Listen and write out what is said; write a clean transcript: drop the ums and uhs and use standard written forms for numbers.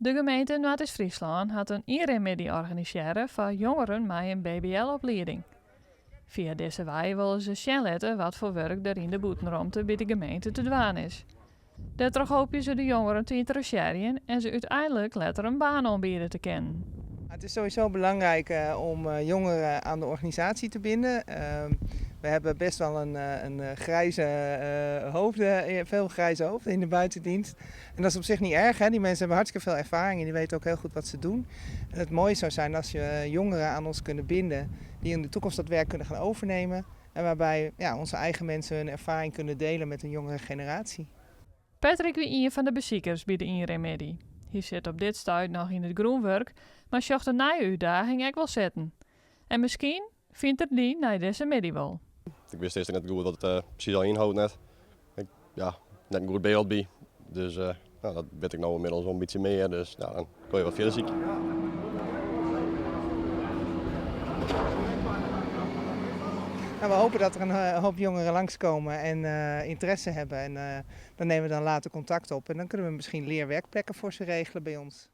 De gemeente Noord-Friesland had een inremmiddag organiseren voor jongeren met een BBL-opleiding. Via deze wij willen ze zien letten wat voor werk er in de boetenruimte bij de gemeente te doen is. Daardoor hopen ze de jongeren te interesseren en ze uiteindelijk later een baan aanbieden te kennen. Het is sowieso belangrijk om jongeren aan de organisatie te binden. We hebben best wel een grijze hoofden, veel grijze hoofden in de buitendienst. En dat is op zich niet erg. Hè? Die mensen hebben hartstikke veel ervaring en die weten ook heel goed wat ze doen. En het mooie zou zijn als je jongeren aan ons kunnen binden die in de toekomst dat werk kunnen gaan overnemen. En waarbij onze eigen mensen hun ervaring kunnen delen met een jongere generatie. Patrick wie een van de bezoekers bij de inremmiddag. Hij zit op dit stuit nog in het groenwerk, maar zocht een nieuwe uitdaging ook wel zetten. En misschien vindt er die naar deze middag wel. Ik wist eerst net goed wat het precies al inhoudt net. Net een goed beeld bij. Dus dat weet ik nou inmiddels wel een beetje meer. Dus dan kun je wat verder zien. Nou, we hopen dat er een hoop jongeren langskomen en interesse hebben. En dan nemen we dan later contact op. En dan kunnen we misschien leerwerkplekken voor ze regelen bij ons.